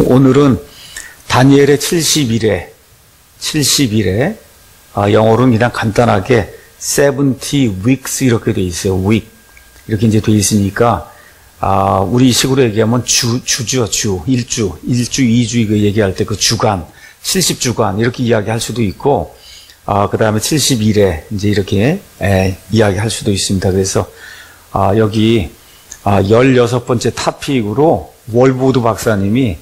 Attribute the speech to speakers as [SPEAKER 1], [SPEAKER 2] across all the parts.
[SPEAKER 1] 오늘은 다니엘의 70일에 영어로는 그냥 간단하게 70 weeks 이렇게 돼 있어요. week 이렇게 이제 돼 있으니까 우리 식으로 얘기하면 주죠. 일주, 2주 이거 얘기할 때 그 주간, 70주간 이렇게 이야기할 수도 있고 그 다음에 70일에 이제 이렇게 이야기할 수도 있습니다. 그래서 여기 16번째 토픽으로 월보드 박사님이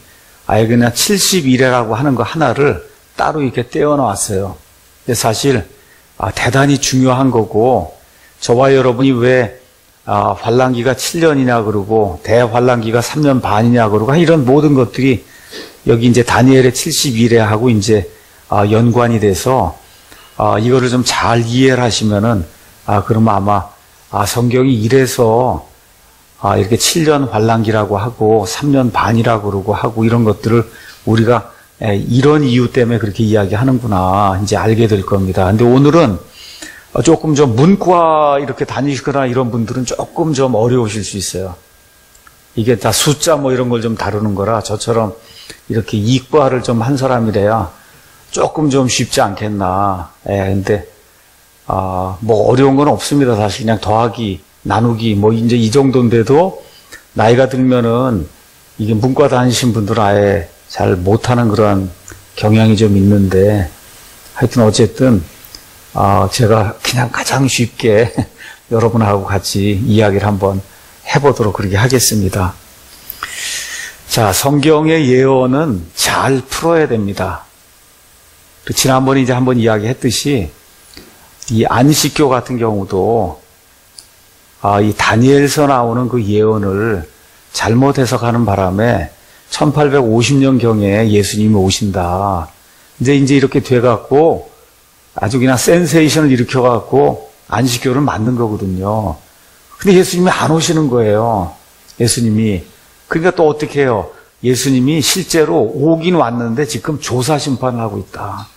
[SPEAKER 1] 아예 그냥 70일이라고 하는 거 하나를 따로 이렇게 떼어놨어요. 근데 사실 대단히 중요한 거고, 저와 여러분이 왜 환란기가 7년이냐 그러고 대환란기가 3년 반이냐 그러고 이런 모든 것들이 여기 이제 다니엘의 70일에 하고 이제 연관이 돼서 이거를 좀 잘 이해를 하시면은 그러면 아마 성경이 이래서 이렇게 7년 환란기라고 하고 3년 반이라고 그러고 하고 이런 것들을 우리가 이런 이유 때문에 그렇게 이야기하는구나 이제 알게 될 겁니다. 근데 오늘은 조금 좀 문과 이렇게 다니시거나 이런 분들은 조금 좀 어려우실 수 있어요. 이게 다 숫자 뭐 이런 걸 좀 다루는 거라 저처럼 이렇게 이과를 좀 한 사람이래야 조금 좀 쉽지 않겠나. 근데 뭐 어려운 건 없습니다. 사실 그냥 더하기, 나누기 뭐 이제 이 정도인데도 나이가 들면은 이게 문과 다니신 분들은 아예 잘 못하는 그런 경향이 좀 있는데 하여튼 어쨌든 제가 그냥 가장 쉽게 여러분하고 같이 이야기를 한번 해보도록 그렇게 하겠습니다. 자, 성경의 예언은 잘 풀어야 됩니다. 지난번에 이제 한번 이야기했듯이 이 안식교 같은 경우도 이 다니엘서 나오는 그 예언을 잘못 해석하는 바람에 1850년경에 예수님이 오신다. 이제 이렇게 돼갖고 아주 그냥 센세이션을 일으켜갖고 안식교를 만든 거거든요. 근데 예수님이 안 오시는 거예요. 예수님이. 그러니까 또 어떻게 해요? 예수님이 실제로 오긴 왔는데 지금 조사 심판을 하고 있다.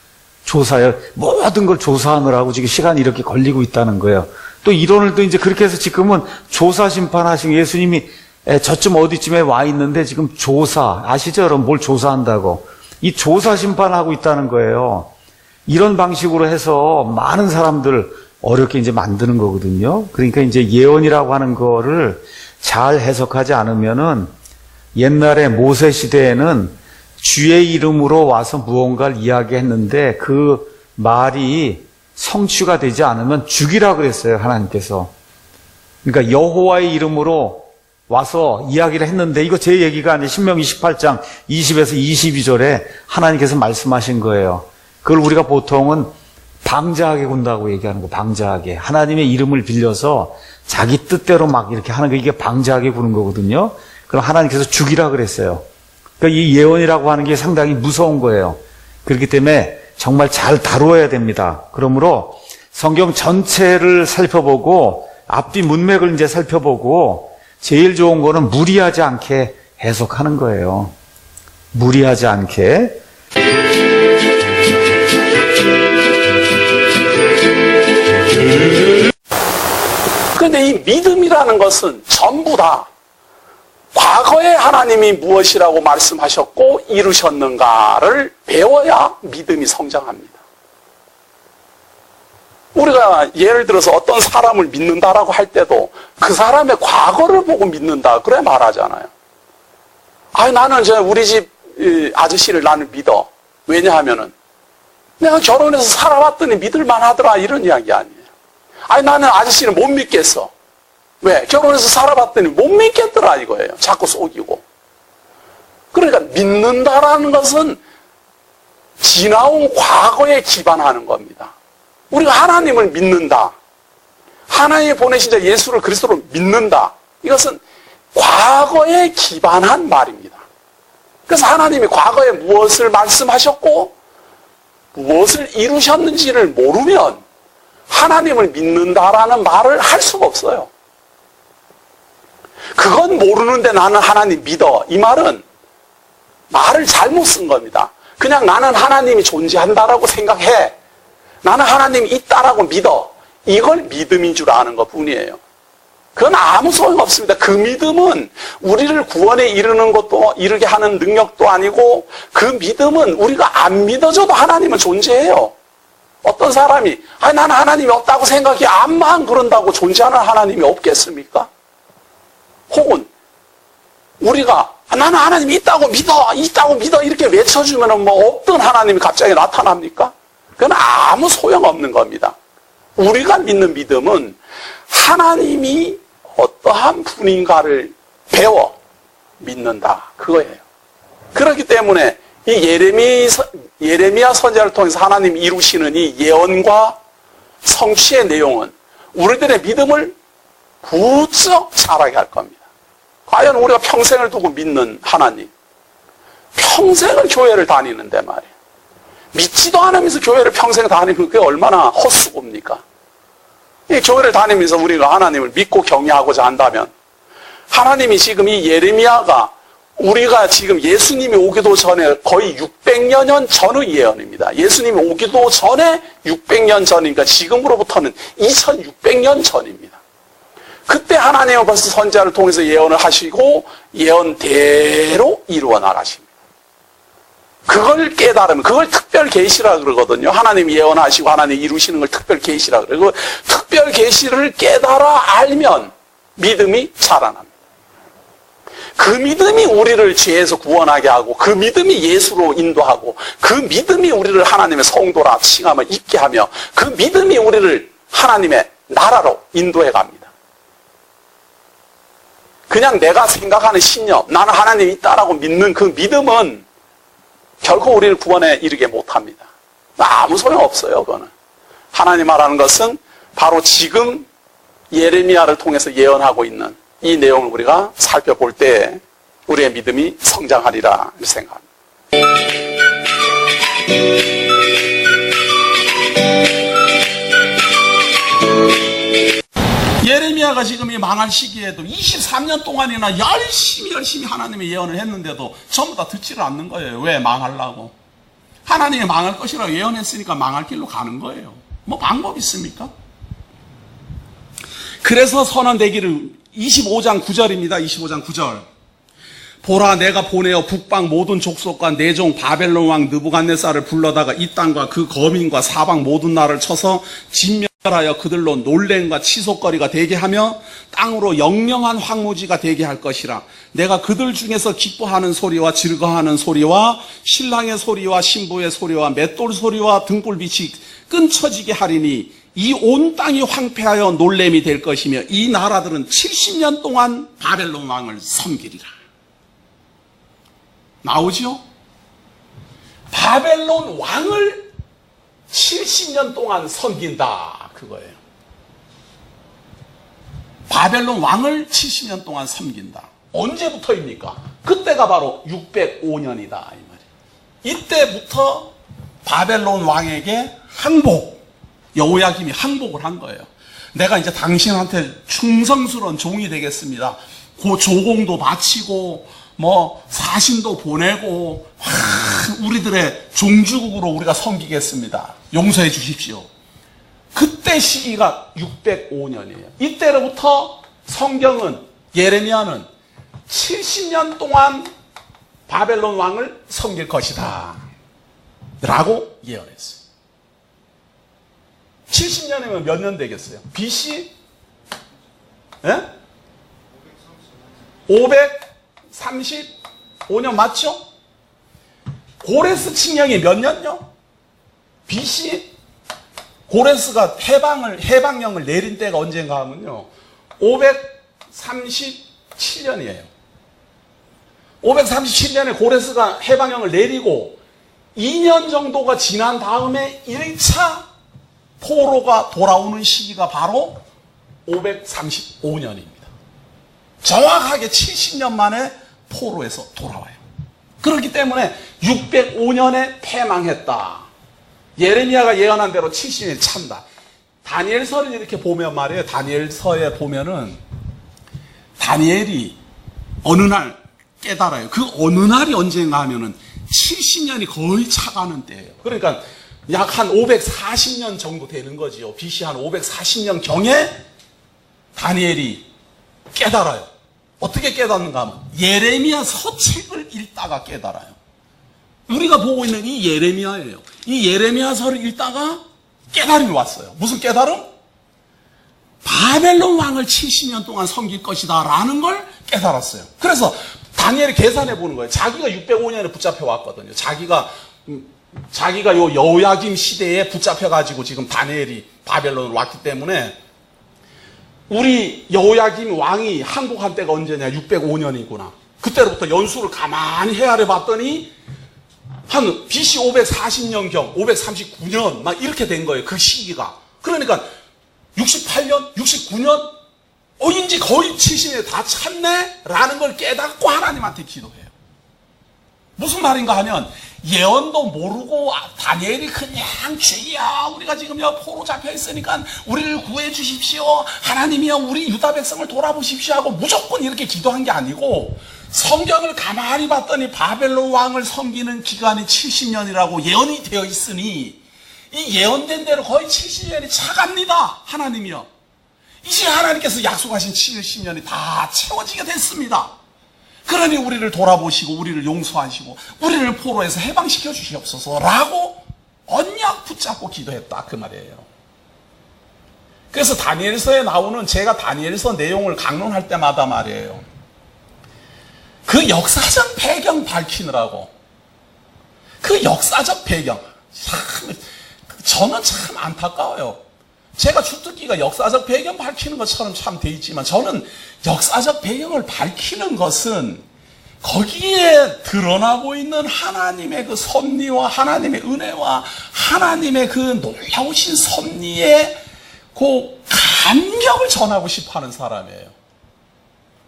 [SPEAKER 1] 조사요. 모든 걸 조사하느라고 지금 시간이 이렇게 걸리고 있다는 거예요. 또 이론을 또 이제 그렇게 해서 지금은 조사 심판하신 예수님이 저쯤 어디쯤에 와 있는데 지금 조사, 아시죠? 여러분 뭘 조사한다고. 이 조사 심판하고 있다는 거예요. 이런 방식으로 해서 많은 사람들 어렵게 이제 만드는 거거든요. 그러니까 이제 예언이라고 하는 거를 잘 해석하지 않으면은 옛날에 모세 시대에는 주의 이름으로 와서 무언가를 이야기했는데 그 말이 성취가 되지 않으면 죽이라 그랬어요, 하나님께서. 그러니까 여호와의 이름으로 와서 이야기를 했는데 이거 제 얘기가 아니에요. 신명기 18장 20에서 22절에 하나님께서 말씀하신 거예요. 그걸 우리가 보통은 방자하게 군다고 얘기하는 거, 방자하게. 하나님의 이름을 빌려서 자기 뜻대로 막 이렇게 하는 거, 이게 방자하게 구는 거거든요. 그럼 하나님께서 죽이라 그랬어요. 그러니까 이 예언이라고 하는 게 상당히 무서운 거예요. 그렇기 때문에 정말 잘 다루어야 됩니다. 그러므로 성경 전체를 살펴보고 앞뒤 문맥을 이제 살펴보고 제일 좋은 거는 무리하지 않게 해석하는 거예요. 무리하지 않게.
[SPEAKER 2] 그런데 이 믿음이라는 것은 전부 다 과거에 하나님이 무엇이라고 말씀하셨고 이루셨는가를 배워야 믿음이 성장합니다. 우리가 예를 들어서 어떤 사람을 믿는다라고 할 때도 그 사람의 과거를 보고 믿는다 그래 말하잖아요. 나는 우리 집 아저씨를 나는 믿어. 왜냐하면은 내가 결혼해서 살아왔더니 믿을만 하더라 이런 이야기 아니에요. 나는 아저씨를 못 믿겠어. 왜? 결혼해서 살아봤더니 못 믿겠더라 이거예요. 자꾸 속이고. 그러니까 믿는다라는 것은 지나온 과거에 기반하는 겁니다. 우리가 하나님을 믿는다. 하나님이 보내신 자 예수를 그리스도로 믿는다. 이것은 과거에 기반한 말입니다. 그래서 하나님이 과거에 무엇을 말씀하셨고 무엇을 이루셨는지를 모르면 하나님을 믿는다라는 말을 할 수가 없어요. 그건 모르는데 나는 하나님 믿어. 이 말은 말을 잘못 쓴 겁니다. 그냥 나는 하나님이 존재한다라고 생각해. 나는 하나님이 있다라고 믿어. 이걸 믿음인 줄 아는 것 뿐이에요. 그건 아무 소용없습니다. 그 믿음은 우리를 구원에 이르게 하는 능력도 아니고, 그 믿음은 우리가 안 믿어줘도 하나님은 존재해요. 어떤 사람이 나는 하나님이 없다고 생각해, 암만 그런다고 존재하는 하나님이 없겠습니까? 혹은 우리가 나는 하나님이 있다고 믿어 이렇게 외쳐주면 뭐 없던 하나님이 갑자기 나타납니까? 그건 아무 소용없는 겁니다. 우리가 믿는 믿음은 하나님이 어떠한 분인가를 배워 믿는다, 그거예요. 그렇기 때문에 이 예레미야 선지자를 통해서 하나님 이루시는 이 예언과 성취의 내용은 우리들의 믿음을 부쩍 자라게 할 겁니다. 과연 우리가 평생을 두고 믿는 하나님, 평생을 교회를 다니는데 말이에요. 믿지도 않으면서 교회를 평생 다니면 그게 얼마나 헛수고입니까? 이 교회를 다니면서 우리가 하나님을 믿고 경외하고자 한다면, 하나님이 지금 이 예레미야가 우리가 지금 예수님이 오기도 전에 거의 600년 전의 예언입니다. 예수님이 오기도 전에 600년 전이니까 지금으로부터는 2600년 전입니다. 그때 하나님은 벌써 선지자를 통해서 예언을 하시고 예언대로 이루어 나가십니다. 그걸 깨달으면, 그걸 특별 계시라 그러거든요. 하나님이 예언하시고 하나님이 이루시는 걸 특별 계시라 그러고, 특별 계시를 깨달아 알면 믿음이 자라납니다. 그 믿음이 우리를 죄에서 구원하게 하고, 그 믿음이 예수로 인도하고, 그 믿음이 우리를 하나님의 성도라 칭함을 잊게 하며, 그 믿음이 우리를 하나님의 나라로 인도해 갑니다. 그냥 내가 생각하는 신념, 나는 하나님이 있다라고 믿는 그 믿음은 결코 우리를 구원에 이르게 못합니다. 아무 소용없어요, 그거는. 하나님 말하는 것은 바로 지금 예레미야를 통해서 예언하고 있는 이 내용을 우리가 살펴볼 때 우리의 믿음이 성장하리라 생각합니다. 예레미야가 지금 이 망할 시기에도 23년 동안이나 열심히 하나님의 예언을 했는데도 전부 다 듣지를 않는 거예요. 왜? 망하려고. 하나님이 망할 것이라고 예언했으니까 망할 길로 가는 거예요. 뭐 방법 있습니까? 그래서 선언되기를 25장 9절입니다. 25장 9절. 보라, 내가 보내어 북방 모든 족속과 내 종 바벨론 왕 느부갓네살을 불러다가 이 땅과 그 거민과 사방 모든 나라를 쳐서 진멸하여 그들로 놀램과 치솟거리가 되게 하며 땅으로 영영한 황무지가 되게 할 것이라. 내가 그들 중에서 기뻐하는 소리와 즐거워하는 소리와 신랑의 소리와 신부의 소리와 맷돌 소리와 등불빛이 끊쳐지게 하리니 이 온 땅이 황폐하여 놀램이 될 것이며 이 나라들은 70년 동안 바벨론 왕을 섬기리라. 나오죠? 바벨론 왕을 70년 동안 섬긴다, 그거예요. 바벨론 왕을 70년 동안 섬긴다. 언제부터입니까? 그때가 바로 605년이다, 이 말이에요. 이때부터 바벨론 왕에게 항복, 여호야김이 항복을 한 거예요. 내가 이제 당신한테 충성스러운 종이 되겠습니다. 그 조공도 바치고 뭐 사신도 보내고 우리들의 종주국으로 우리가 섬기겠습니다. 용서해 주십시오. 그때 시기가 605년이에요. 이때로부터 성경은, 예레미야는 70년 동안 바벨론 왕을 섬길 것이다 라고 예언했어요. 70년이면 몇 년 되겠어요? BC? 예? 535년 맞죠? 고레스 칙령이 몇 년요? BC? 고레스가 해방령을 내린 때가 언젠가 하면요, 537년이에요. 537년에 고레스가 해방령을 내리고 2년 정도가 지난 다음에 1차 포로가 돌아오는 시기가 바로 535년입니다. 정확하게 70년 만에 포로에서 돌아와요. 그렇기 때문에 605년에 패망했다. 예레미야가 예언한 대로 70년이 찬다. 다니엘서를 이렇게 보면 말이에요. 다니엘서에 보면은 다니엘이 어느 날 깨달아요. 그 어느 날이 언젠가 하면은 70년이 거의 차가는 때예요. 그러니까 약 한 540년 정도 되는 거지요. BC 한 540년 경에 다니엘이 깨달아요. 어떻게 깨닫는가 하면 예레미야 서책을 읽다가 깨달아요. 우리가 보고 있는 이 예레미야예요. 이 예레미야서를 읽다가 깨달음이 왔어요. 무슨 깨달음? 바벨론 왕을 70년 동안 섬길 것이다 라는 걸 깨달았어요. 그래서 다니엘이 계산해 보는 거예요. 자기가 605년에 붙잡혀 왔거든요. 자기가 요 여호야김 시대에 붙잡혀 가지고 지금 다니엘이 바벨론으로 왔기 때문에 우리 여호야김 왕이 항복한 때가 언제냐? 605년이구나. 그때로부터 연수를 가만히 헤아려 봤더니 한 BC 540년경, 539년 막 이렇게 된 거예요. 그 시기가. 그러니까 68년, 69년, 이제 거의 70년에 다 찼네? 라는 걸 깨닫고 하나님한테 기도해요. 무슨 말인가 하면 예언도 모르고 다니엘이 그냥 주여 우리가 지금 포로 잡혀 있으니까 우리를 구해 주십시오. 하나님이여 우리 유다 백성을 돌아보십시오 하고 무조건 이렇게 기도한 게 아니고 성경을 가만히 봤더니 바벨론 왕을 섬기는 기간이 70년이라고 예언이 되어 있으니 이 예언된 대로 거의 70년이 차갑니다. 하나님이여. 이제 하나님께서 약속하신 70년이 다 채워지게 됐습니다. 그러니 우리를 돌아보시고 우리를 용서하시고 우리를 포로에서 해방시켜 주시옵소서라고 언약 붙잡고 기도했다 그 말이에요. 그래서 다니엘서에 나오는 제가 다니엘서 내용을 강론할 때마다 말이에요. 그 역사적 배경 밝히느라고 그 역사적 배경 저는 참 안타까워요. 제가 주특기가 역사적 배경 밝히는 것처럼 참 돼 있지만 저는 역사적 배경을 밝히는 것은 거기에 드러나고 있는 하나님의 그 섭리와 하나님의 은혜와 하나님의 그 놀라우신 섭리의 그 감격을 전하고 싶어 하는 사람이에요.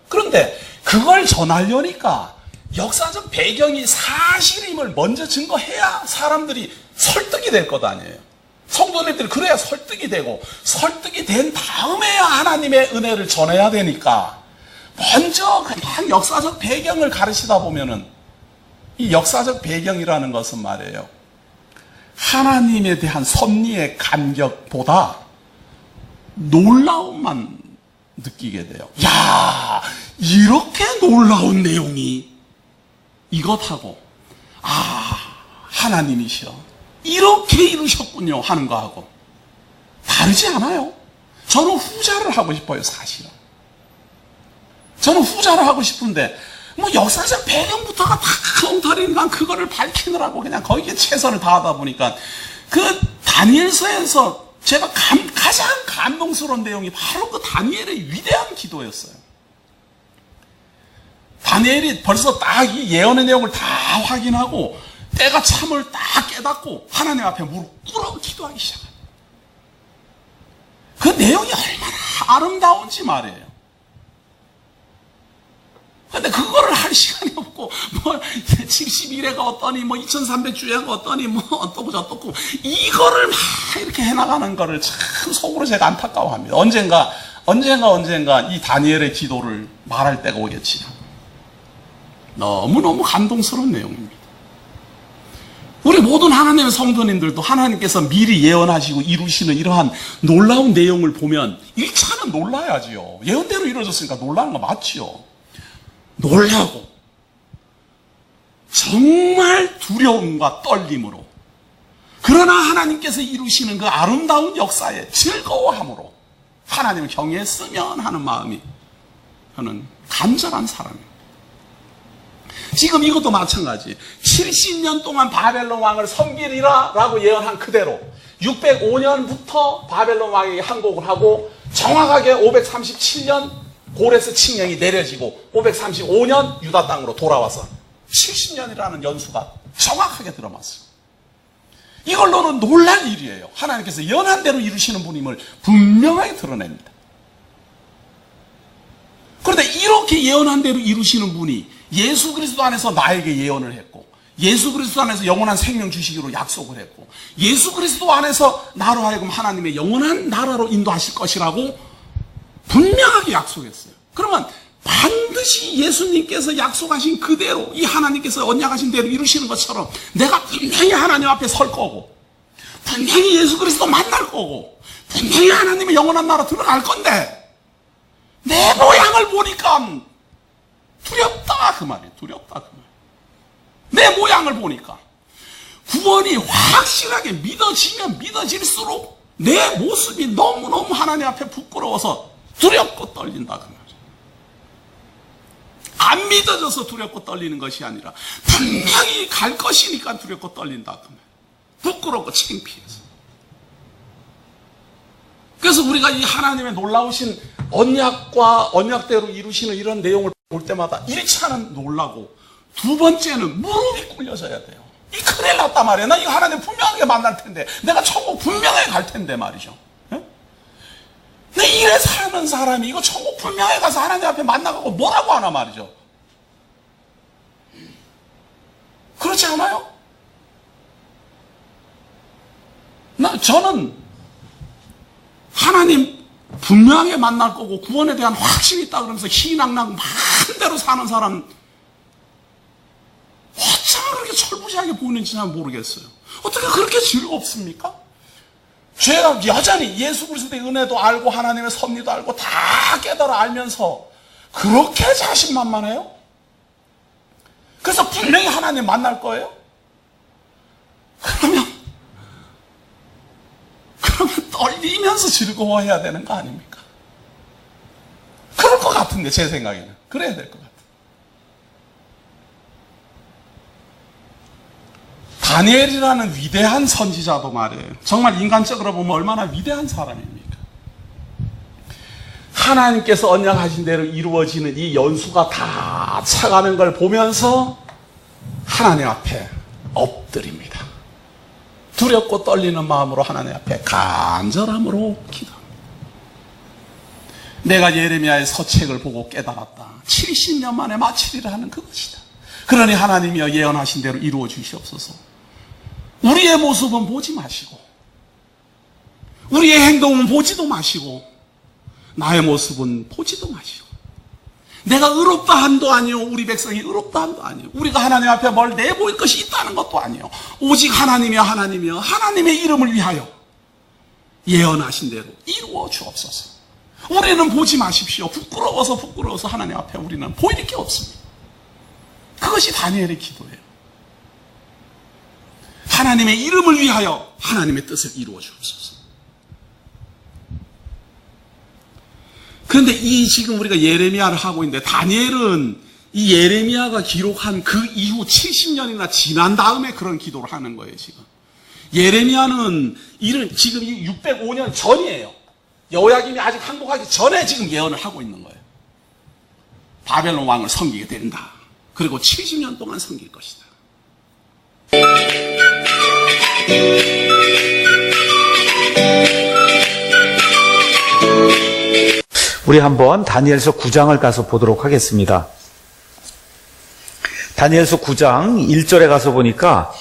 [SPEAKER 2] 그런데 그걸 전하려니까 역사적 배경이 사실임을 먼저 증거해야 사람들이 설득이 될 것 아니에요. 성도님들이 그래야 설득이 되고 설득이 된 다음에야 하나님의 은혜를 전해야 되니까 먼저 그냥 역사적 배경을 가르치다 보면은 이 역사적 배경이라는 것은 말이에요. 하나님에 대한 섭리의 감격보다 놀라움만 느끼게 돼요. 야, 이렇게 놀라운 내용이 이것하고 하나님이시여. 이렇게 이루셨군요 하는 거하고 다르지 않아요. 저는 후자를 하고 싶어요. 사실은 저는 후자를 하고 싶은데 역사적 배경부터가 다 엉터리니까 그거를 밝히느라고 그냥 거기에 최선을 다하다 보니까 그 다니엘서에서 제가 가장 감동스러운 내용이 바로 그 다니엘의 위대한 기도였어요. 다니엘이 벌써 딱 이 예언의 내용을 다 확인하고 때가 참을 딱 깨닫고 하나님 앞에 무릎 꿇어 기도하기 시작합니다. 그 내용이 얼마나 아름다운지 말이에요. 근데 그거를 할 시간이 없고 71회가 어떠니 2300주야가 어떠니 어떻고 저떻고 이거를 막 이렇게 해나가는 거를 참 속으로 제가 안타까워합니다. 언젠가 이 다니엘의 기도를 말할 때가 오겠지. 너무너무 감동스러운 내용입니다. 우리 모든 하나님의 성도님들도 하나님께서 미리 예언하시고 이루시는 이러한 놀라운 내용을 보면 1차는 놀라야지요. 예언대로 이루어졌으니까 놀라는 거 맞지요. 놀라고 정말 두려움과 떨림으로 그러나 하나님께서 이루시는 그 아름다운 역사에 즐거워함으로 하나님을 경외했으면 하는 마음이 저는 간절한 사람입니다. 지금 이것도 마찬가지. 70년 동안 바벨론 왕을 섬기리라 라고 예언한 그대로 605년부터 바벨론 왕이 항복을 하고 정확하게 537년 고레스 칙령이 내려지고 535년 유다 땅으로 돌아와서 70년이라는 연수가 정확하게 들어맞어요. 이걸로는 놀랄 일이에요. 하나님께서 예언한 대로 이루시는 분임을 분명하게 드러냅니다. 그런데 이렇게 예언한 대로 이루시는 분이 예수 그리스도 안에서 나에게 예언을 했고 예수 그리스도 안에서 영원한 생명 주시기로 약속을 했고 예수 그리스도 안에서 나로 하여금 하나님의 영원한 나라로 인도하실 것이라고 분명하게 약속했어요. 그러면 반드시 예수님께서 약속하신 그대로 이 하나님께서 언약하신 대로 이루시는 것처럼 내가 분명히 하나님 앞에 설 거고 분명히 예수 그리스도 만날 거고 분명히 하나님의 영원한 나라 들어갈 건데 내 모양을
[SPEAKER 3] 모양을 보니까 두렵다 그 말이에요. 두렵다 그 말이에요. 내 모양을 보니까 구원이 확실하게 믿어지면 믿어질수록 내 모습이 너무너무 하나님 앞에 부끄러워서 두렵고 떨린다 그 말이에요. 안 믿어져서 두렵고 떨리는 것이 아니라 분명히 갈 것이니까 두렵고 떨린다 그 말이에요. 부끄럽고 창피해서. 그래서 우리가 이 하나님의 놀라우신 언약과 언약대로 이루시는 이런 내용을 볼 때마다 1차는 놀라고 두 번째는 무릎이 꿇려져야 돼요. 이 큰일 났단 말이에요. 나 이거 하나님 분명하게 만날 텐데 내가 천국 분명하게 갈 텐데 말이죠. 예? 내 이래 사는 사람이 이거 천국 분명하게 가서 하나님 앞에 만나고 뭐라고 하나 말이죠. 그렇지 않아요? 저는 하나님 분명하게 만날 거고 구원에 대한 확신이 있다 그러면서 희낙낙 마음대로 사는 사람 어쩌면 그렇게 철부지하게 보이는지 잘 모르겠어요. 어떻게 그렇게 즐겁습니까? 죄가 여전히 예수 그리스도의 은혜도 알고 하나님의 섭리도 알고 다 깨달아 알면서 그렇게 자신만만해요? 그래서 분명히 하나님 만날 거예요? 그러면 떨리면서 즐거워해야 되는 거 아닙니까? 그럴 것 같은데 제 생각에는 그래야 될 것 같아요. 다니엘이라는 위대한 선지자도 말이에요. 정말 인간적으로 보면 얼마나 위대한 사람입니까? 하나님께서 언약하신 대로 이루어지는 이 연수가 다 차가는 걸 보면서 하나님 앞에 엎드립니다. 두렵고 떨리는 마음으로 하나님 앞에 간절함으로 기도합니다. 내가 예레미야의 서책을 보고 깨달았다. 70년 만에 마치리라 하는 그것이다. 그러니 하나님이여 예언하신 대로 이루어 주시옵소서. 우리의 모습은 보지 마시고 우리의 행동은 보지도 마시고 나의 모습은 보지도 마시고 내가 의롭다 한도 아니요 우리 백성이 의롭다 한도 아니요 우리가 하나님 앞에 뭘 내보일 것이 있다는 것도 아니요 오직 하나님이여 하나님이여 하나님의 이름을 위하여 예언하신 대로 이루어 주옵소서. 우리는 보지 마십시오. 부끄러워서 하나님 앞에 우리는 보일 게 없습니다. 그것이 다니엘의 기도예요. 하나님의 이름을 위하여 하나님의 뜻을 이루어 주옵소서. 그런데 이 지금 우리가 예레미야를 하고 있는데 다니엘은 이 예레미야가 기록한 그 이후 70년이나 지난 다음에 그런 기도를 하는 거예요, 지금. 예레미야는 지금 605년 전이에요. 여호야김이 아직 항복하기 전에 지금 예언을 하고 있는 거예요. 바벨론 왕을 섬기게 된다. 그리고 70년 동안 섬길 것이다.
[SPEAKER 1] 우리 한번 다니엘서 9장을 가서 보도록 하겠습니다. 다니엘서 9장 1절에 가서 보니까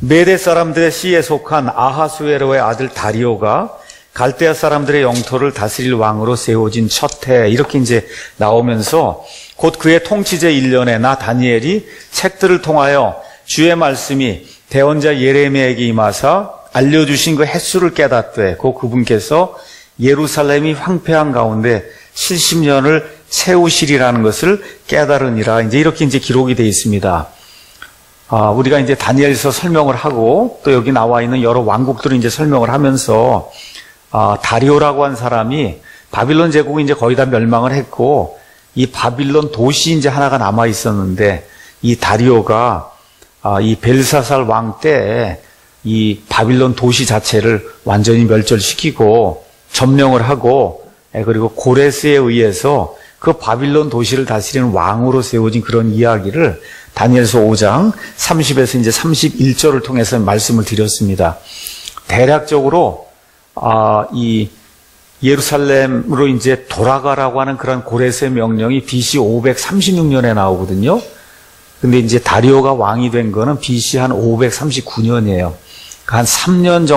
[SPEAKER 1] 메대 사람들의 시에 속한 아하수에로의 아들 다리오가 갈대아 사람들의 영토를 다스릴 왕으로 세워진 첫 해, 이렇게 이제 나오면서 곧 그의 통치제 1년에 나 다니엘이 책들을 통하여 주의 말씀이 대언자 예레미야에게 임하사 알려주신 그 횟수를 깨닫되 그분께서 예루살렘이 황폐한 가운데 70년을 채우시리라는 것을 깨달으니라. 이제 이렇게 이제 기록이 되어 있습니다. 우리가 이제 다니엘서 설명을 하고 또 여기 나와 있는 여러 왕국들을 이제 설명을 하면서 다리오라고 한 사람이 바빌론 제국이 이제 거의 다 멸망을 했고 이 바빌론 도시 이제 하나가 남아 있었는데 이 다리오가 이 벨사살 왕 때 이 바빌론 도시 자체를 완전히 멸절시키고 점령을 하고 그리고 고레스에 의해서 그 바빌론 도시를 다스리는 왕으로 세워진 그런 이야기를 다니엘서 5장 30에서 이제 31절을 통해서 말씀을 드렸습니다. 대략적으로 이 예루살렘으로 이제 돌아가라고 하는 그런 고레스의 명령이 BC 536년에 나오거든요. 근데 이제 다리오가 왕이 된 거는 BC 한 539년이에요. 한 3년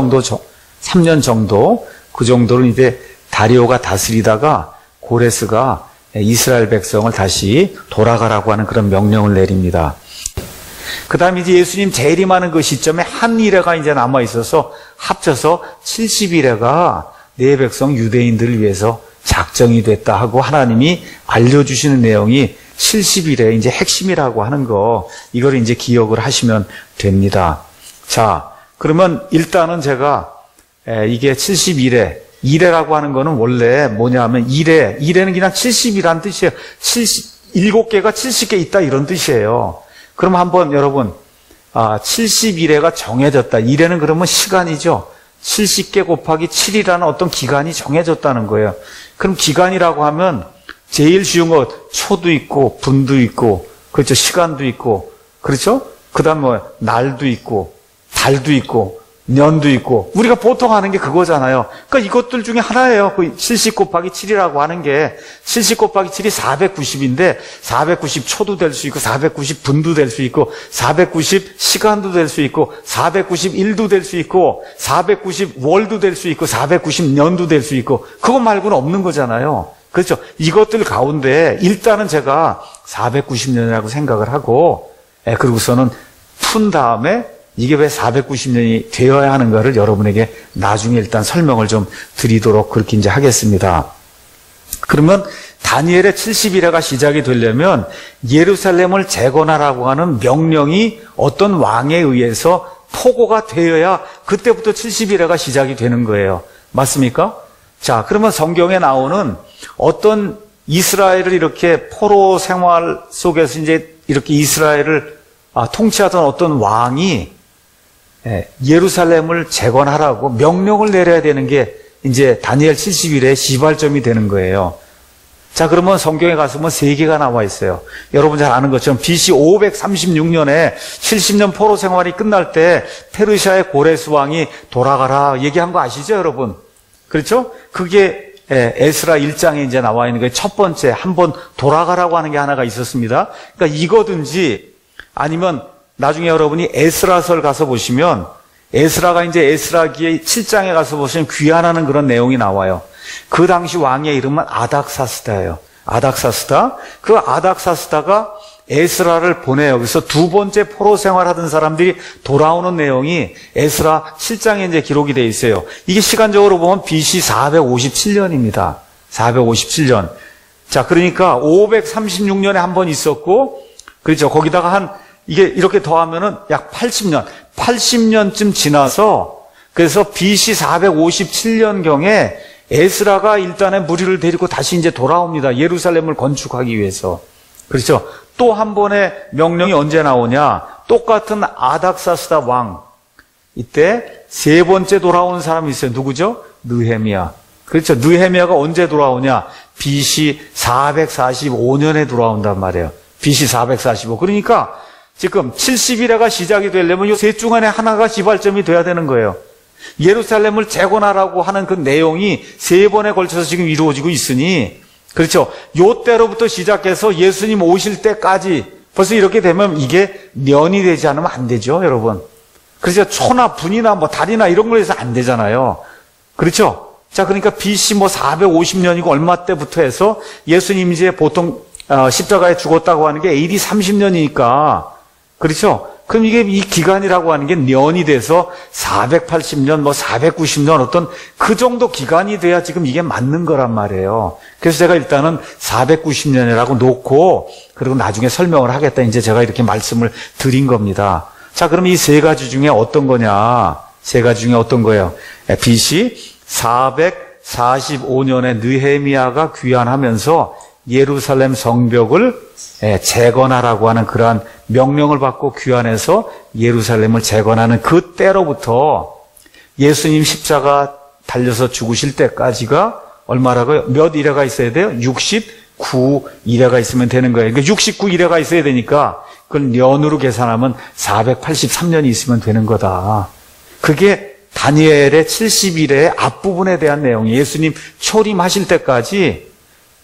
[SPEAKER 1] 정도 그 정도를 이제 다리오가 다스리다가 고레스가 이스라엘 백성을 다시 돌아가라고 하는 그런 명령을 내립니다. 그 다음에 이제 예수님 재림하는 그 시점에 한 일회가 이제 남아 있어서 합쳐서 70일회가 내 백성 유대인들을 위해서 작정이 됐다 하고 하나님이 알려주시는 내용이 70일의 이제 핵심이라고 하는 거, 이걸 이제 기억을 하시면 됩니다. 자, 그러면 일단은 제가 이게 70일에, 일회라고 하는 거는 원래 뭐냐면 일회는 그냥 70이란 뜻이에요. 7개가 70개 있다 이런 뜻이에요. 그럼 한번 여러분, 70일회가 정해졌다. 일회는 그러면 시간이죠. 70개 곱하기 7이라는 어떤 기간이 정해졌다는 거예요. 그럼 기간이라고 하면 제일 쉬운 거 초도 있고 분도 있고, 그렇죠, 시간도 있고, 그렇죠, 그 다음 뭐 날도 있고 달도 있고 년도 있고, 우리가 보통 하는 게 그거잖아요. 그러니까 이것들 중에 하나예요. 그 70 곱하기 7이라고 하는 게, 70 곱하기 7이 490인데 490 초도 될 수 있고 490 분도 될 수 있고 490 시간도 될 수 있고 491도 될 수 있고 490 월도 될 수 있고 490 년도 될 수 있고, 그거 말고는 없는 거잖아요. 그렇죠. 이것들 가운데 일단은 제가 490년이라고 생각을 하고, 그리고서는 푼 다음에 이게 왜 490년이 되어야 하는가를 여러분에게 나중에 일단 설명을 좀 드리도록 그렇게 이제 하겠습니다. 그러면 다니엘의 70일회가 시작이 되려면 예루살렘을 재건하라고 하는 명령이 어떤 왕에 의해서 포고가 되어야 그때부터 70일회가 시작이 되는 거예요. 맞습니까? 자, 그러면 성경에 나오는 어떤 이스라엘을 이렇게 포로 생활 속에서 이제 이렇게 이스라엘을 통치하던 어떤 왕이 예루살렘을 재건하라고 명령을 내려야 되는 게 이제 다니엘 70일의 시발점이 되는 거예요. 자, 그러면 성경에 가서 뭐 3개가 나와 있어요. 여러분 잘 아는 것처럼 BC 536년에 70년 포로 생활이 끝날 때 페르시아의 고레스 왕이 돌아가라 얘기한 거 아시죠, 여러분? 그렇죠? 그게 에스라 1장에 이제 나와 있는 거예요. 첫 번째, 한번 돌아가라고 하는 게 하나가 있었습니다. 그러니까 이거든지 아니면 나중에 여러분이 에스라설 가서 보시면, 에스라가 이제 에스라기의 7장에 가서 보시면 귀환하는 그런 내용이 나와요. 그 당시 왕의 이름은 아닥사스다예요. 아닥사스다. 그 아닥사스다가 에스라를 보내요. 그래서 두 번째 포로 생활하던 사람들이 돌아오는 내용이 에스라 7장에 이제 기록이 되어 있어요. 이게 시간적으로 보면 BC 457년입니다. 457년. 자, 그러니까 536년에 한 번 있었고, 그렇죠. 거기다가 이게 이렇게 더하면은 약 80년, 80년쯤 지나서, 그래서 BC 457년경에 에스라가 일단은 무리를 데리고 다시 이제 돌아옵니다. 예루살렘을 건축하기 위해서. 그렇죠. 또 한 번의 명령이 언제 나오냐? 똑같은 아닥사스다 왕. 이때 세 번째 돌아온 사람이 있어요. 누구죠? 느헤미야. 그렇죠. 느헤미야가 언제 돌아오냐? BC 445년에 돌아온단 말이에요. BC 445. 그러니까 지금 70일회가 시작이 되려면 이 셋 중 안에 하나가 시발점이 돼야 되는 거예요. 예루살렘을 재건하라고 하는 그 내용이 3번에 걸쳐서 지금 이루어지고 있으니, 그렇죠. 요때로부터 시작해서 예수님 오실 때까지 벌써 이렇게 되면 이게 년이 되지 않으면 안 되죠, 여러분. 그래서 초나 분이나 뭐 달이나 이런 걸 해서 안 되잖아요. 그렇죠. 자, 그러니까 BC 450년이고 얼마 때부터 해서 예수님 이제 보통 십자가에 죽었다고 하는 게 AD 30년이니까, 그렇죠. 그럼 이게 이 기간이라고 하는 게 년이 돼서 480년, 490년 어떤 그 정도 기간이 돼야 지금 이게 맞는 거란 말이에요. 그래서 제가 일단은 490년이라고 놓고, 그리고 나중에 설명을 하겠다. 이제 제가 이렇게 말씀을 드린 겁니다. 자, 그럼 이 3가지 중에 어떤 거냐? 3가지 중에 어떤 거예요? BC 445년에 느헤미야가 귀환하면서 예루살렘 성벽을 재건하라고 하는 그러한 명령을 받고 귀환해서 예루살렘을 재건하는 그 때로부터 예수님 십자가 달려서 죽으실 때까지가 얼마라고요? 몇 일회가 있어야 돼요? 69일회가 있으면 되는 거예요. 그러니까 69일회가 있어야 되니까 그걸 년으로 계산하면 483년이 있으면 되는 거다. 그게 다니엘의 70일의 앞부분에 대한 내용이에요. 예수님 초림하실 때까지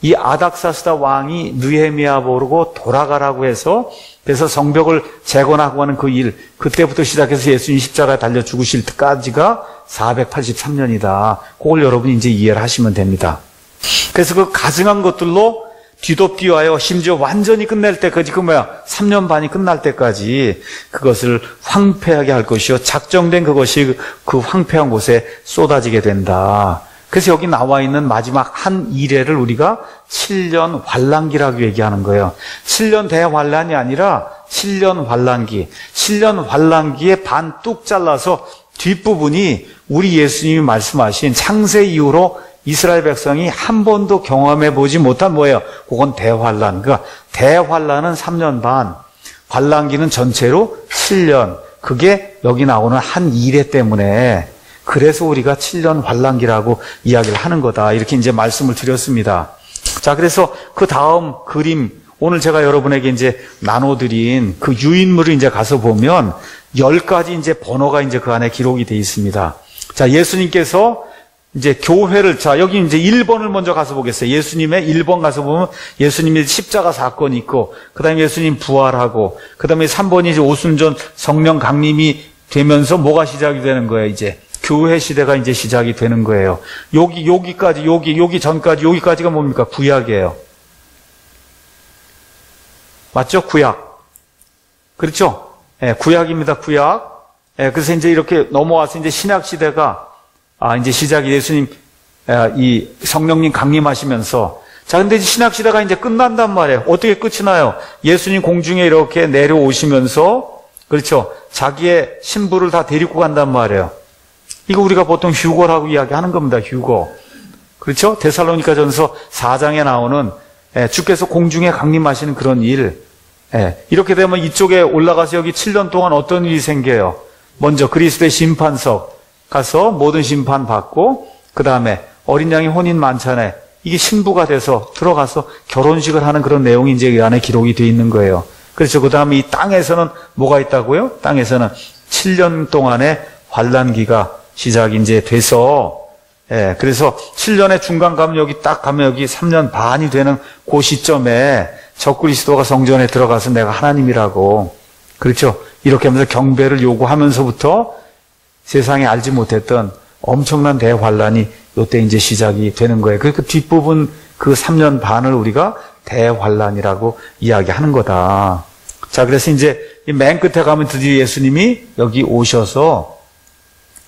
[SPEAKER 1] 이 아닥사스다 왕이 느헤미야 보고 돌아가라고 해서, 그래서 성벽을 재건하고 하는 그 일, 그때부터 시작해서 예수님 십자가에 달려 죽으실 때까지가 483년이다. 그걸 여러분이 이제 이해를 하시면 됩니다. 그래서 그 가증한 것들로 뒤덮기와요, 심지어 완전히 끝낼 때까지, 3년 반이 끝날 때까지 그것을 황폐하게 할 것이요, 작정된 그것이 그 황폐한 곳에 쏟아지게 된다. 그래서 여기 나와 있는 마지막 한 이래를 우리가 7년 환란기라고 얘기하는 거예요. 7년 대환란이 아니라 7년 환란기. 7년 환란기에 반 뚝 잘라서 뒷부분이 우리 예수님이 말씀하신 창세 이후로 이스라엘 백성이 한 번도 경험해 보지 못한 뭐예요? 그건 대환란. 그러니까 대환란은 3년 반, 환란기는 전체로 7년. 그게 여기 나오는 한 이래 때문에 그래서 우리가 7년 환란기라고 이야기를 하는 거다. 이렇게 이제 말씀을 드렸습니다. 자, 그래서 그 다음 그림, 오늘 제가 여러분에게 이제 나눠드린 그 유인물을 이제 가서 보면 10가지 이제 번호가 이제 그 안에 기록이 되어 있습니다. 자, 예수님께서 이제 교회를, 자, 여기 이제 1번을 먼저 가서 보겠어요. 예수님의 1번 가서 보면 예수님의 십자가 사건이 있고, 그 다음에 예수님 부활하고, 그 다음에 3번이 이제 오순절 성령 강림이 되면서 뭐가 시작이 되는 거예요, 이제. 교회 시대가 이제 시작이 되는 거예요. 여기까지, 여기 전까지, 여기까지가 뭡니까? 구약이에요. 맞죠? 구약. 그렇죠? 예, 구약입니다, 구약. 예, 그래서 이제 이렇게 넘어와서 이제 신약 시대가 이제 시작이 예수님, 이 성령님 강림하시면서. 자, 근데 신약 시대가 이제 끝난단 말이에요. 어떻게 끝이 나요? 예수님 공중에 이렇게 내려오시면서, 그렇죠. 자기의 신부를 다 데리고 간단 말이에요. 이거 우리가 보통 휴거라고 이야기하는 겁니다, 휴거. 그렇죠? 데살로니가 전서 4장에 나오는, 주께서 공중에 강림하시는 그런 일. 이렇게 되면 이쪽에 올라가서 여기 7년 동안 어떤 일이 생겨요? 먼저 그리스도의 심판석 가서 모든 심판 받고, 그 다음에 어린 양의 혼인 만찬에 이게 신부가 돼서 들어가서 결혼식을 하는 그런 내용이 이제 이 안에 기록이 되어 있는 거예요. 그렇죠. 그 다음에 이 땅에서는 뭐가 있다고요? 땅에서는 7년 동안의 환란기가 시작이 이제 돼서, 그래서 7년의 중간 가면 여기 딱 가면 여기 3년 반이 되는 그 시점에 적그리스도가 성전에 들어가서 내가 하나님이라고, 그렇죠. 이렇게 하면서 경배를 요구하면서부터 세상에 알지 못했던 엄청난 대환란이 요때 이제 시작이 되는 거예요. 그 뒷부분 그 3년 반을 우리가 대환란이라고 이야기하는 거다. 자, 그래서 이제 맨 끝에 가면 드디어 예수님이 여기 오셔서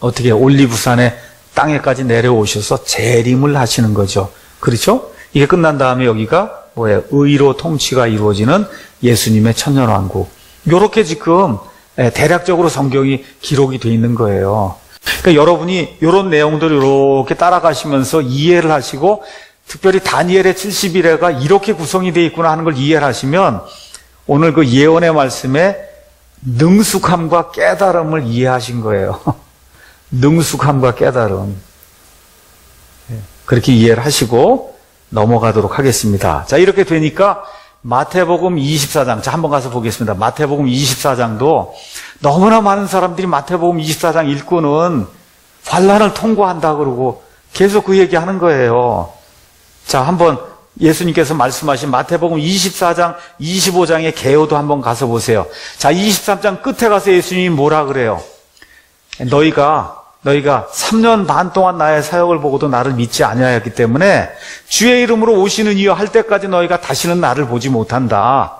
[SPEAKER 1] 어떻게 올리브산에 땅에까지 내려오셔서 재림을 하시는 거죠. 그렇죠? 이게 끝난 다음에 여기가 뭐예요? 의로 통치가 이루어지는 예수님의 천년왕국. 요렇게 지금 대략적으로 성경이 기록이 되어 있는 거예요. 그러니까 여러분이 이런 내용들을 이렇게 따라가시면서 이해를 하시고, 특별히 다니엘의 70일에가 이렇게 구성이 되어 있구나 하는 걸 이해를 하시면 오늘 그 예언의 말씀에 능숙함과 깨달음을 이해하신 거예요. 능숙함과 깨달음. 그렇게 이해를 하시고 넘어가도록 하겠습니다. 자, 이렇게 되니까 마태복음 24장, 자, 한번 가서 보겠습니다. 마태복음 24장도 너무나 많은 사람들이 마태복음 24장 읽고는 환란을 통과한다 그러고 계속 그 얘기 하는 거예요. 자, 한번 예수님께서 말씀하신 마태복음 24장, 25장의 개요도 한번 가서 보세요. 자, 23장 끝에 가서 예수님이 뭐라 그래요? 너희가 3년 반 동안 나의 사역을 보고도 나를 믿지 아니하였기 때문에 주의 이름으로 오시는 이여 할 때까지 너희가 다시는 나를 보지 못한다.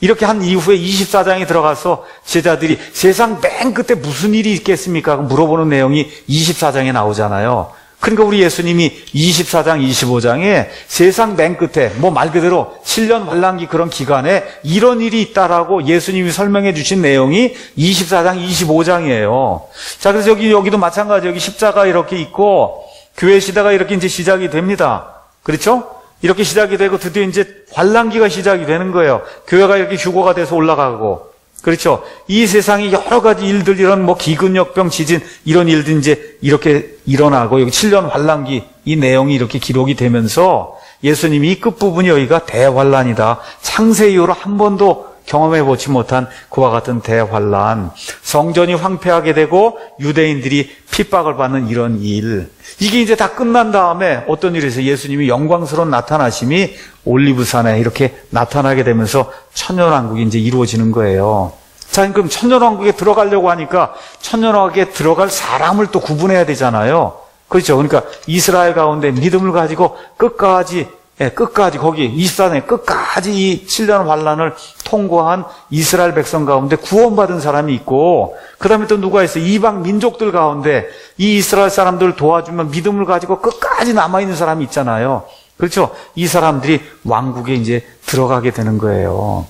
[SPEAKER 1] 이렇게 한 이후에 24장에 들어가서 제자들이 세상 맨 끝에 무슨 일이 있겠습니까? 물어보는 내용이 24장에 나오잖아요. 그러니까 우리 예수님이 24장, 25장에 세상 맨 끝에 뭐 말 그대로 7년 환란기 그런 기간에 이런 일이 있다라고 예수님이 설명해 주신 내용이 24장, 25장이에요. 자, 그래서 여기도 마찬가지. 여기 십자가 이렇게 있고 교회 시대가 이렇게 이제 시작이 됩니다. 그렇죠? 이렇게 시작이 되고 드디어 이제 환란기가 시작이 되는 거예요. 교회가 이렇게 휴거가 돼서 올라가고. 그렇죠. 이 세상에 여러 가지 일들, 이런 뭐 기근역병, 지진, 이런 일들 이제 이렇게 일어나고, 여기 7년 환란기, 이 내용이 이렇게 기록이 되면서 예수님이 이 끝부분이 여기가 대환란이다. 창세 이후로 한 번도 경험해보지 못한 그와 같은 대환란. 성전이 황폐하게 되고 유대인들이 핍박을 받는 이런 일. 이게 이제 다 끝난 다음에 어떤 일이 있어요? 예수님이 영광스러운 나타나심이 올리브산에 이렇게 나타나게 되면서 천년왕국이 이제 이루어지는 거예요. 자, 그럼 천년왕국에 들어가려고 하니까 천년왕국에 들어갈 사람을 또 구분해야 되잖아요. 그렇죠. 그러니까 이스라엘 가운데 믿음을 가지고 끝까지 예, 끝까지 거기 24년 끝까지 이 7년 환란을 통과한 이스라엘 백성 가운데 구원받은 사람이 있고, 그 다음에 또 누가 있어요? 이방 민족들 가운데 이 이스라엘 사람들을 도와주면 믿음을 가지고 끝까지 남아있는 사람이 있잖아요. 그렇죠? 이 사람들이 왕국에 이제 들어가게 되는 거예요.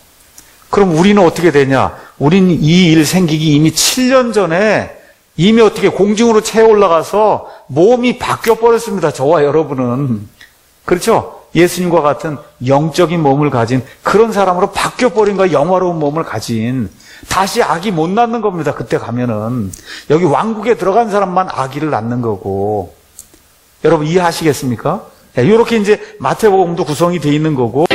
[SPEAKER 1] 그럼 우리는 어떻게 되냐? 우리는 이 일 생기기 이미 7년 전에 이미 어떻게 공중으로 채 올라가서 몸이 바뀌어 버렸습니다. 저와 여러분은. 그렇죠? 예수님과 같은 영적인 몸을 가진 그런 사람으로 바뀌어 버린 거야. 영화로운 몸을 가진. 다시 아기 못 낳는 겁니다. 그때 가면은. 여기 왕국에 들어간 사람만 아기를 낳는 거고. 여러분 이해하시겠습니까? 이렇게 이제 마태복음도 구성이 돼 있는 거고.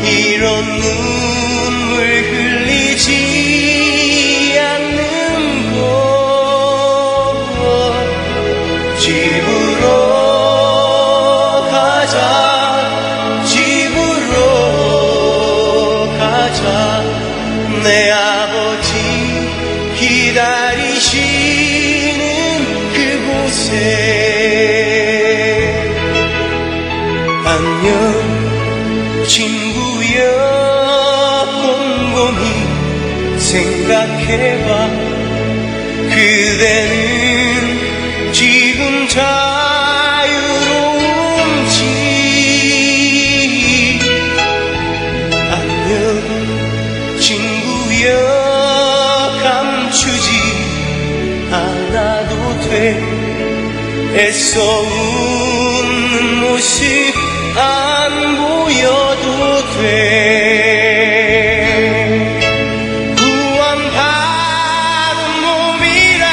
[SPEAKER 4] 이런 눈물 흘리지 않는 곳 집으로 가자 집으로 가자 내 아버지 기다리시는 그곳에 안녕 친구여 곰곰이 생각해봐 그대는 지금 자유로운지 안녕 친구여 감추지 않아도 돼 애써 웃는 모습 안 보여도 돼 구원받은 몸이라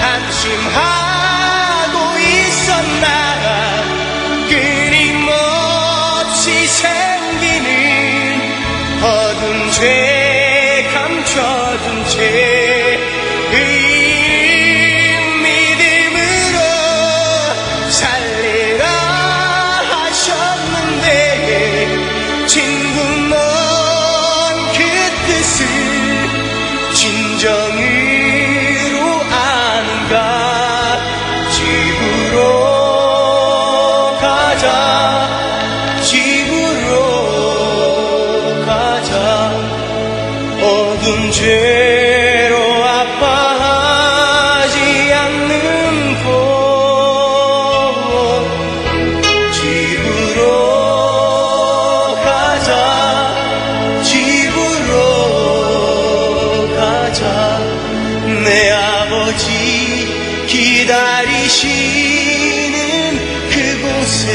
[SPEAKER 4] 안심하고 있었나 끊임없이 생기는 어두운 죄 감춰둔 채 믿음으로 살리라 친구 넌 그 뜻을 진정으로 아는가 집으로 가자 집으로 가자 어두운 죄로 아파하지 않는 곳 집으로 내 아버지 기다리시는 그곳에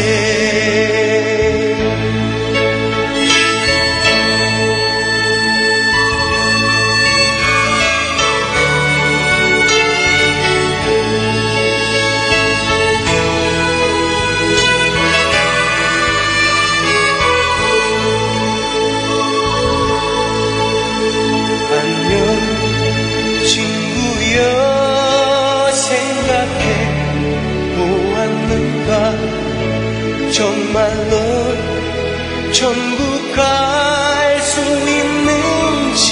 [SPEAKER 4] 안녕 친구여 생각해 보았는가 정말 넌 천국 갈 수 있는지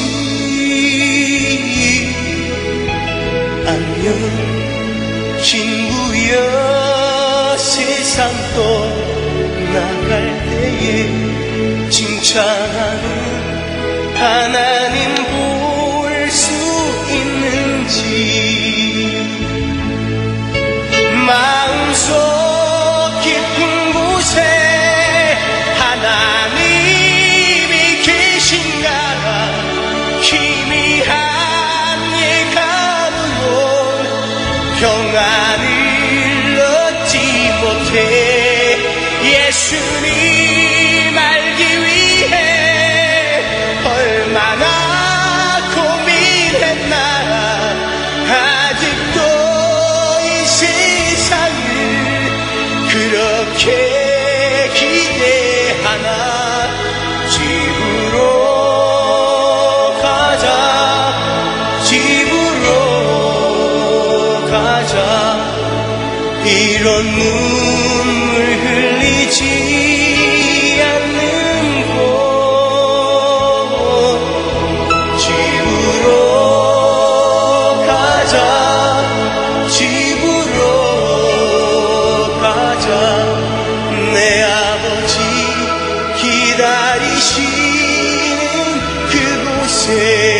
[SPEAKER 4] 안녕 친구여 세상 떠나갈 때에 칭찬하는 하나님 볼 수 있는지 마음속 깊은 곳에 하나님이 계신가 희미한 예감으로 평안을 얻지 못해 예수님 알기 위해 얼마나 고민했나 아직도 이 이렇게 기대하나 집으로 가자 집으로 가자 이런 눈물 흘리지 않는 곳 집으로 가자 집으로 가자 내 아버지 기다리시는 그곳에